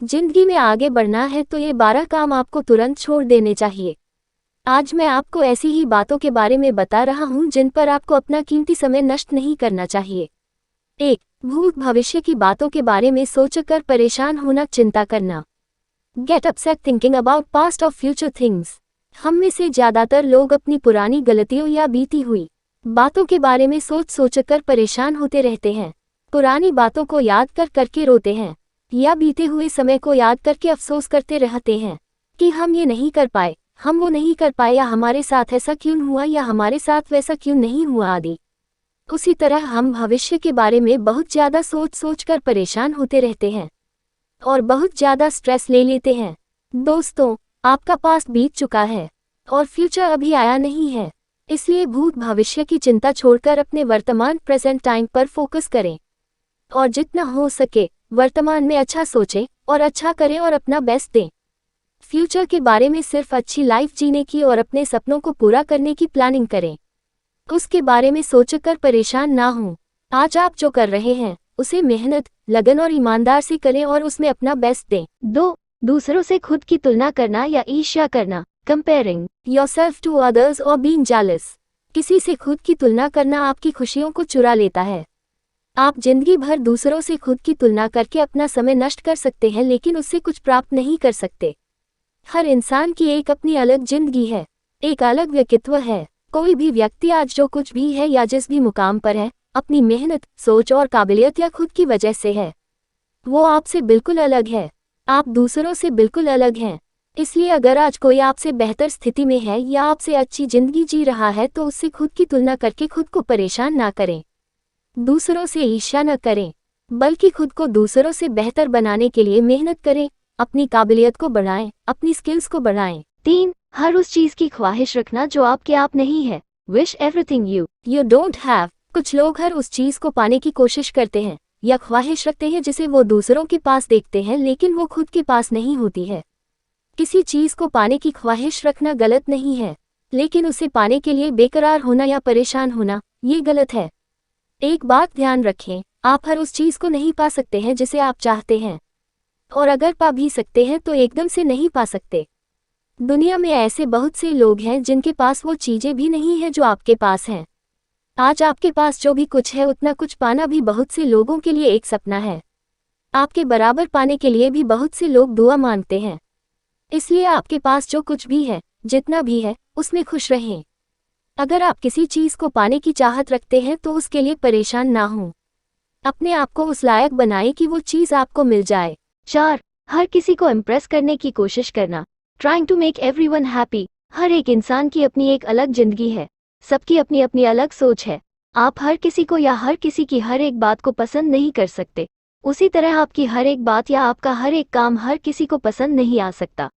जिंदगी में आगे बढ़ना है तो ये 12 काम आपको तुरंत छोड़ देने चाहिए। आज मैं आपको ऐसी ही बातों के बारे में बता रहा हूँ जिन पर आपको अपना कीमती समय नष्ट नहीं करना चाहिए। 1. भूत भविष्य की बातों के बारे में सोचकर परेशान होना, चिंता करना। Get upset thinking about past और फ्यूचर थिंग्स। हम में से ज्यादातर लोग अपनी पुरानी गलतियों या बीती हुई बातों के बारे में सोचकर परेशान होते रहते हैं। पुरानी बातों को याद करके रोते हैं या बीते हुए समय को याद करके अफसोस करते रहते हैं कि हम ये नहीं कर पाए, हम वो नहीं कर पाए, या हमारे साथ ऐसा क्यों हुआ, या हमारे साथ वैसा क्यों नहीं हुआ आदि। उसी तरह हम भविष्य के बारे में बहुत ज़्यादा सोचकर परेशान होते रहते हैं और बहुत ज़्यादा स्ट्रेस ले लेते हैं। दोस्तों, आपका पास्ट बीत चुका है और फ्यूचर अभी आया नहीं है, इसलिए भूत भविष्य की चिंता छोड़कर अपने वर्तमान प्रेजेंट टाइम पर फोकस करें और जितना हो सके वर्तमान में अच्छा सोचें और अच्छा करें और अपना बेस्ट दें। फ्यूचर के बारे में सिर्फ अच्छी लाइफ जीने की और अपने सपनों को पूरा करने की प्लानिंग करें, उसके बारे में सोचकर परेशान ना हों। आज आप जो कर रहे हैं उसे मेहनत, लगन और ईमानदार से करें और उसमें अपना बेस्ट दें। 2. दूसरों से खुद की तुलना करना या ईर्ष्या करना, कंपेयरिंग योरसेल्फ टू अदर्स और बीइंग जेलस। किसी से खुद की तुलना करना आपकी खुशियों को चुरा लेता है। आप जिंदगी भर दूसरों से खुद की तुलना करके अपना समय नष्ट कर सकते हैं, लेकिन उससे कुछ प्राप्त नहीं कर सकते। हर इंसान की एक अपनी अलग जिंदगी है, एक अलग व्यक्तित्व है। कोई भी व्यक्ति आज जो कुछ भी है या जिस भी मुकाम पर है, अपनी मेहनत, सोच और काबिलियत या खुद की वजह से है। वो आपसे बिल्कुल अलग है। आप दूसरों से बिल्कुल अलग हैं। इसलिए अगर आज कोई आपसे बेहतर स्थिति में है या आपसे अच्छी जिंदगी जी रहा है तो उससे खुद की तुलना करके खुद को परेशान ना करें। दूसरों से ईर्ष्या न करें, बल्कि खुद को दूसरों से बेहतर बनाने के लिए मेहनत करें, अपनी काबिलियत को बढ़ाएं, अपनी स्किल्स को बढ़ाएं। 3. हर उस चीज की ख्वाहिश रखना जो आपके आप नहीं है। Wish everything you don't have. कुछ लोग हर उस चीज को पाने की कोशिश करते हैं या ख्वाहिश रखते हैं जिसे वो दूसरों के पास देखते हैं, लेकिन वो खुद के पास नहीं होती है। किसी चीज को पाने की ख्वाहिश रखना गलत नहीं है, लेकिन उसे पाने के लिए बेकरार होना या परेशान होना, ये गलत है। एक बात ध्यान रखें, आप हर उस चीज को नहीं पा सकते हैं जिसे आप चाहते हैं, और अगर पा भी सकते हैं तो एकदम से नहीं पा सकते। दुनिया में ऐसे बहुत से लोग हैं जिनके पास वो चीजें भी नहीं है जो आपके पास हैं। आज आपके पास जो भी कुछ है उतना कुछ पाना भी बहुत से लोगों के लिए एक सपना है। आपके बराबर पाने के लिए भी बहुत से लोग दुआ मांगते हैं। इसलिए आपके पास जो कुछ भी है, जितना भी है, उसमें खुश रहें। अगर आप किसी चीज को पाने की चाहत रखते हैं तो उसके लिए परेशान ना हों। अपने आप को उस लायक बनाएं कि वो चीज आपको मिल जाए। 4. हर किसी को इम्प्रेस करने की कोशिश करना, trying to make everyone happy. हर एक इंसान की अपनी एक अलग जिंदगी है, सबकी अपनी अपनी अलग सोच है। आप हर किसी को या हर किसी की हर एक बात को पसंद नहीं कर सकते। उसी तरह आपकी हर एक बात या आपका हर एक काम हर किसी को पसंद नहीं आ सकता।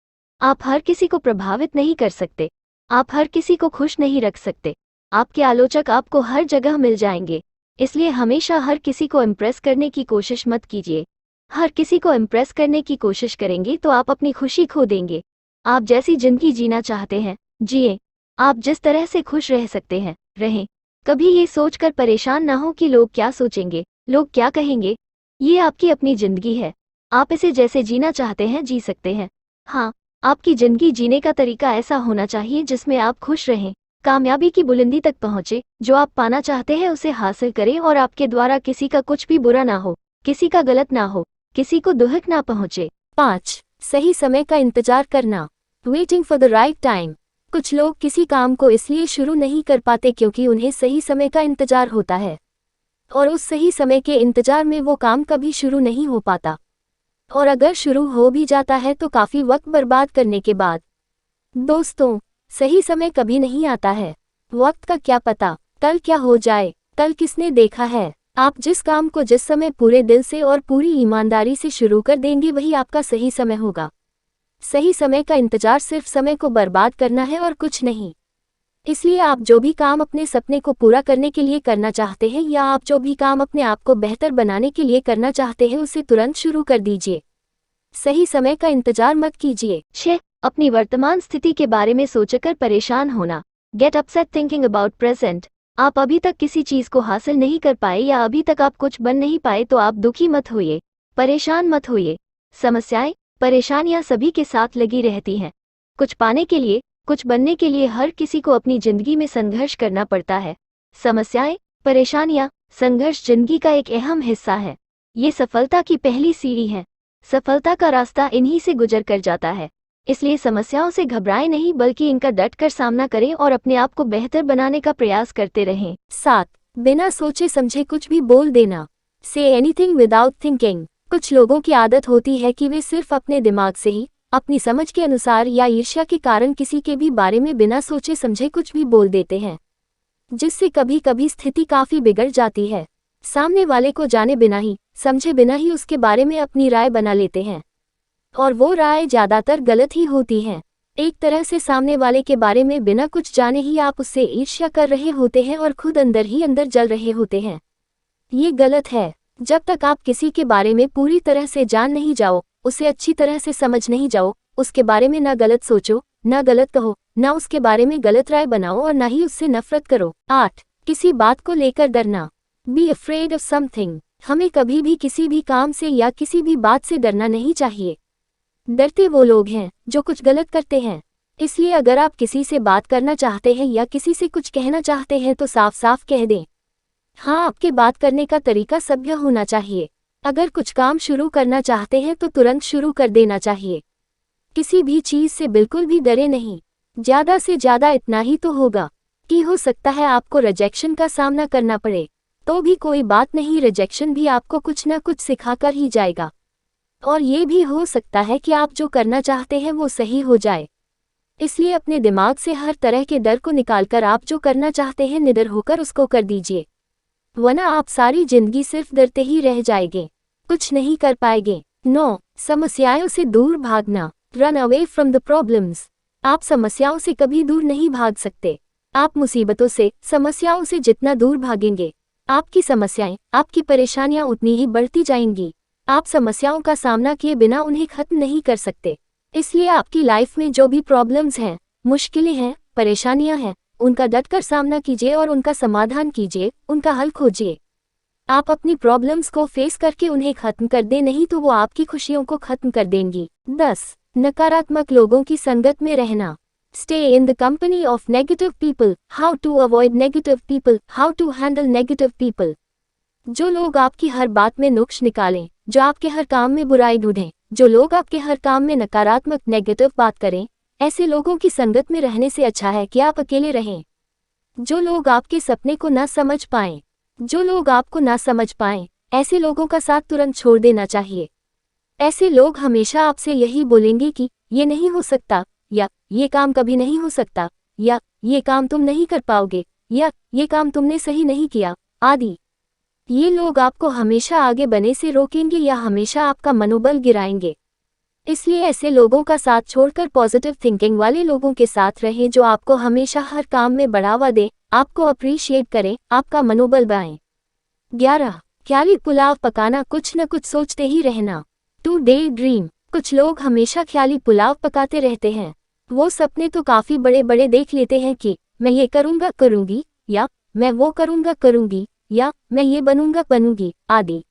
आप हर किसी को प्रभावित नहीं कर सकते, आप हर किसी को खुश नहीं रख सकते। आपके आलोचक आपको हर जगह मिल जाएंगे, इसलिए हमेशा हर किसी को इम्प्रेस करने की कोशिश मत कीजिए। हर किसी को इम्प्रेस करने की कोशिश करेंगे तो आप अपनी खुशी खो देंगे। आप जैसी जिंदगी जीना चाहते हैं, जिए। आप जिस तरह से खुश रह सकते हैं, रहें। कभी ये सोचकर परेशान ना हो कि लोग क्या सोचेंगे, लोग क्या कहेंगे। ये आपकी अपनी जिंदगी है, आप इसे जैसे जीना चाहते हैं जी सकते हैं। हाँ, आपकी जिंदगी जीने का तरीका ऐसा होना चाहिए जिसमें आप खुश रहें, कामयाबी की बुलंदी तक पहुंचे, जो आप पाना चाहते हैं उसे हासिल करें और आपके द्वारा किसी का कुछ भी बुरा ना हो, किसी का गलत ना हो, किसी को दुख ना पहुंचे। 5. सही समय का इंतजार करना, waiting for the right time. कुछ लोग किसी काम को इसलिए शुरू नहीं कर पाते क्योंकि उन्हें सही समय का इंतजार होता है, और उस सही समय के इंतजार में वो काम कभी शुरू नहीं हो पाता, और अगर शुरू हो भी जाता है तो काफी वक्त बर्बाद करने के बाद। दोस्तों, सही समय कभी नहीं आता है। वक्त का क्या पता कल क्या हो जाए, कल किसने देखा है। आप जिस काम को जिस समय पूरे दिल से और पूरी ईमानदारी से शुरू कर देंगे वही आपका सही समय होगा। सही समय का इंतजार सिर्फ समय को बर्बाद करना है और कुछ नहीं। इसलिए आप जो भी काम अपने सपने को पूरा करने के लिए करना चाहते हैं या आप जो भी काम अपने आप को बेहतर बनाने के लिए करना चाहते हैं उसे तुरंत शुरू कर दीजिए। सही समय का इंतजार मत कीजिए। 6. अपनी वर्तमान स्थिति के बारे में सोचकर परेशान होना, get upset thinking about present. आप अभी तक किसी चीज को हासिल नहीं कर पाए या अभी तक आप कुछ बन नहीं पाए तो आप दुखी मत होइए, परेशान मत होइए। समस्याएं, परेशानियां सभी के साथ लगी रहती हैं। कुछ पाने के लिए, कुछ बनने के लिए हर किसी को अपनी जिंदगी में संघर्ष करना पड़ता है। समस्याएं, परेशानियां, संघर्ष जिंदगी का एक अहम हिस्सा है। ये सफलता की पहली सीढ़ी है। सफलता का रास्ता इन्हीं से गुजर कर जाता है। इसलिए समस्याओं से घबराएं नहीं, बल्कि इनका डट कर सामना करें और अपने आप को बेहतर बनाने का प्रयास करते रहें। 7. बिना सोचे समझे कुछ भी बोल देना। Say anything without thinking. कुछ लोगों की आदत होती है कि वे सिर्फ अपने दिमाग से ही, अपनी समझ के अनुसार या ईर्ष्या के कारण किसी के भी बारे में बिना सोचे समझे कुछ भी बोल देते हैं, जिससे कभी कभी स्थिति काफी बिगड़ जाती है। सामने वाले को जाने बिना ही, समझे बिना ही उसके बारे में अपनी राय बना लेते हैं, और वो राय ज्यादातर गलत ही होती है। एक तरह से सामने वाले के बारे में बिना कुछ जाने ही आप उससे ईर्ष्या कर रहे होते हैं और खुद अंदर ही अंदर जल रहे होते हैं। ये गलत है। जब तक आप किसी के बारे में पूरी तरह से जान नहीं जाओ, उसे अच्छी तरह से समझ नहीं जाओ, उसके बारे में ना गलत सोचो, ना गलत कहो, ना उसके बारे में गलत राय बनाओ और ना ही उससे नफरत करो। 8. किसी बात को लेकर डरना। Be afraid of something. हमें कभी भी किसी भी काम से या किसी भी बात से डरना नहीं चाहिए। डरते वो लोग हैं जो कुछ गलत करते हैं। इसलिए अगर आप किसी से बात करना चाहते हैं या किसी से कुछ कहना चाहते हैं तो साफ साफ कह दें। हाँ, आपके बात करने का तरीका सभ्य होना चाहिए। अगर कुछ काम शुरू करना चाहते हैं तो तुरंत शुरू कर देना चाहिए। किसी भी चीज से बिल्कुल भी डरे नहीं। ज्यादा से ज्यादा इतना ही तो होगा कि हो सकता है आपको रिजेक्शन का सामना करना पड़े, तो भी कोई बात नहीं, रिजेक्शन भी आपको कुछ ना कुछ सिखाकर ही जाएगा। और ये भी हो सकता है कि आप जो करना चाहते हैं वो सही हो जाए। इसलिए अपने दिमाग से हर तरह के डर को निकालकर आप जो करना चाहते हैं निडर होकर उसको कर दीजिए, वरना आप सारी जिंदगी सिर्फ डरते ही रह जाएंगे, कुछ नहीं कर पाएंगे। 9. समस्याओं से दूर भागना। Run away from the problems. आप समस्याओं से कभी दूर नहीं भाग सकते। आप मुसीबतों से, समस्याओं से जितना दूर भागेंगे, आपकी समस्याएं, आपकी परेशानियां उतनी ही बढ़ती जाएंगी। आप समस्याओं का सामना किए बिना उन्हें खत्म नहीं कर सकते। इसलिए आपकी लाइफ में जो भी प्रॉब्लम्स हैं, मुश्किलें हैं, परेशानियां हैं, उनका डटकर सामना कीजिए और उनका समाधान कीजिए, उनका हल खोजिए। आप अपनी प्रॉब्लम्स को फेस करके उन्हें खत्म कर दें, नहीं तो वो आपकी खुशियों को खत्म कर देंगी। 10. नकारात्मक लोगों की संगत में रहना। Stay in the company of negative people. How to avoid negative people, how to handle negative people. जो लोग आपकी हर बात में नुक्स निकालें, जो आपके हर काम में बुराई ढूंढें, जो लोग आपके हर काम में नकारात्मक नेगेटिव बात करें, ऐसे लोगों की संगत में रहने से अच्छा है कि आप अकेले रहें। जो लोग आपके सपने को ना समझ पाएं, जो लोग आपको ना समझ पाएं, ऐसे लोगों का साथ तुरंत छोड़ देना चाहिए। ऐसे लोग हमेशा आपसे यही बोलेंगे कि ये नहीं हो सकता, या ये काम कभी नहीं हो सकता, या ये काम तुम नहीं कर पाओगे, या ये काम तुमने सही नहीं किया, आदि। ये लोग आपको हमेशा आगे बढ़ने से रोकेंगे या हमेशा आपका मनोबल गिराएंगे। इसलिए ऐसे लोगों का साथ छोड़कर पॉजिटिव थिंकिंग वाले लोगों के साथ रहें, जो आपको हमेशा हर काम में बढ़ावा दें, आपको अप्रिशिएट करें, आपका मनोबल बढ़ाएं। 11. ख्याली पुलाव पकाना। कुछ न कुछ सोचते ही रहना। To daydream. कुछ लोग हमेशा ख्याली पुलाव पकाते रहते हैं। वो सपने तो काफी बड़े बड़े देख लेते हैं कि मैं ये करूंगा करूंगी, या मैं वो करूंगा करूंगी, या मैं ये बनूंगा बनूंगी, आदि।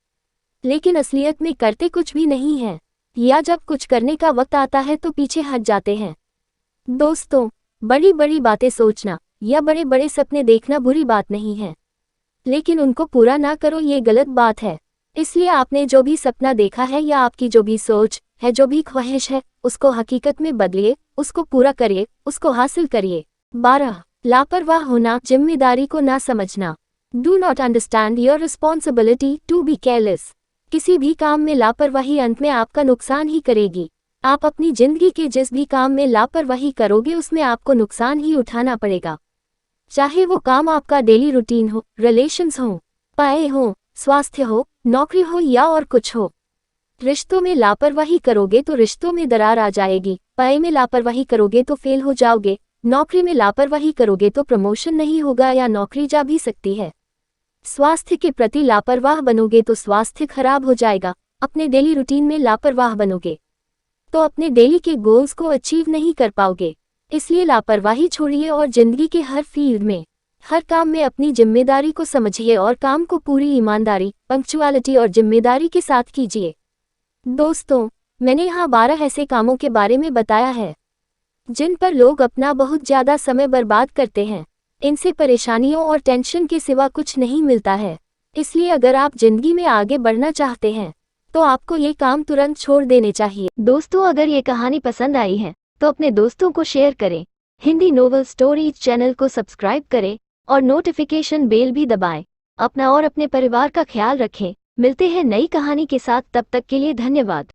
लेकिन असलियत में करते कुछ भी नहीं है, या जब कुछ करने का वक्त आता है तो पीछे हट जाते हैं। दोस्तों, बड़ी बड़ी बातें सोचना या बड़े बड़े सपने देखना बुरी बात नहीं है, लेकिन उनको पूरा ना करो ये गलत बात है। इसलिए आपने जो भी सपना देखा है या आपकी जो भी सोच है, जो भी ख्वाहिश है, उसको हकीकत में बदलिए, उसको पूरा करिए, उसको हासिल करिए। 12. लापरवाह होना। जिम्मेदारी को ना समझना। Do not understand your responsibility to be careless. किसी भी काम में लापरवाही अंत में आपका नुकसान ही करेगी। आप अपनी जिंदगी के जिस भी काम में लापरवाही करोगे उसमें आपको नुकसान ही उठाना पड़ेगा, चाहे वो काम आपका डेली रूटीन हो, रिलेशंस हो, पाए हो, स्वास्थ्य हो, नौकरी हो या और कुछ हो। रिश्तों में लापरवाही करोगे तो रिश्तों में दरार आ जाएगी, पाए में लापरवाही करोगे तो फेल हो जाओगे, नौकरी में लापरवाही करोगे तो प्रमोशन नहीं होगा या नौकरी जा भी सकती है। स्वास्थ्य के प्रति लापरवाह बनोगे तो स्वास्थ्य खराब हो जाएगा। अपने डेली रूटीन में लापरवाह बनोगे तो अपने डेली के गोल्स को अचीव नहीं कर पाओगे। इसलिए लापरवाही छोड़िए और जिंदगी के हर फील्ड में, हर काम में अपनी जिम्मेदारी को समझिए और काम को पूरी ईमानदारी, पंक्चुअलिटी और जिम्मेदारी के साथ कीजिए। दोस्तों, मैंने यहाँ 12 ऐसे कामों के बारे में बताया है जिन पर लोग अपना बहुत ज़्यादा समय बर्बाद करते हैं। इनसे परेशानियों और टेंशन के सिवा कुछ नहीं मिलता है। इसलिए अगर आप जिंदगी में आगे बढ़ना चाहते हैं तो आपको ये काम तुरंत छोड़ देने चाहिए। दोस्तों, अगर ये कहानी पसंद आई है तो अपने दोस्तों को शेयर करें, हिंदी नोवेल स्टोरीज चैनल को सब्सक्राइब करें और नोटिफिकेशन बेल भी दबाएं। अपना और अपने परिवार का ख्याल रखें। मिलते हैं नई कहानी के साथ, तब तक के लिए धन्यवाद।